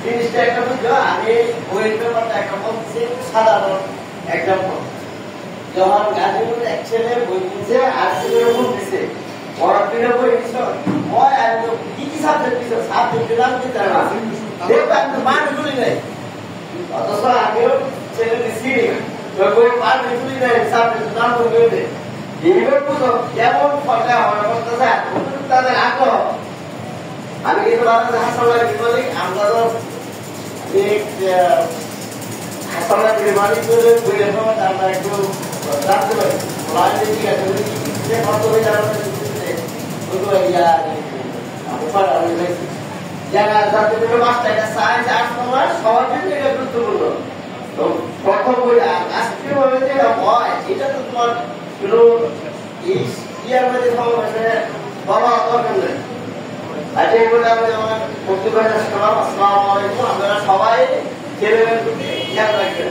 জিনিসটা একটা বুঝলো আমি বইয়ের ব্যাপারটা একটা বলছি সাধারণ এক্সাম্পল যখন গাজীপুর এক ছেলে বই কিনছে আর ছেলের উপর দিছে পড়াশোনা বই দিছ ওই আর কি কি সাবজেক্ট দিছ সাবজেক্ট দিলাম কি তারা দেখো আমি তো মান তুলি নাই অথচ আগেও ছেলে দিছি বই মান তুলি নাই সাবজেক্ট নাম বই দে এইবার বুঝো কেমন ফটা হওয়ার করতেছে তাদের আগ্রহ আমি কিন্তু বাংলাদেশ হাসপাতাল বিমানে আমরা তো এক হাসপাতাল বিমানে করে বইয়ে পাওয়া আমরা একটু জানতে পারি লাইনে ঠিক আছে যে কত হয়ে যাবে ওগুলো ইয়া আমি পারা আমি লাইছি যারা জানতে পারবে মাস্টার এটা সায়েন্স আর্টস কমার্স সবার জন্য এটা গুরুত্বপূর্ণ তো প্রথম বই আজকে বলে যে হয় এটা তো তোমার কোনো এই ইয়ার মধ্যে সমাবেশে বলা দরকার নেই আজকে বলে আমি আমার বক্তব্য শেষ করলাম। আসসালামু আলাইকুম। আপনারা সবাই ছেলেমেয়ের প্রতি খেয়াল রাখবেন।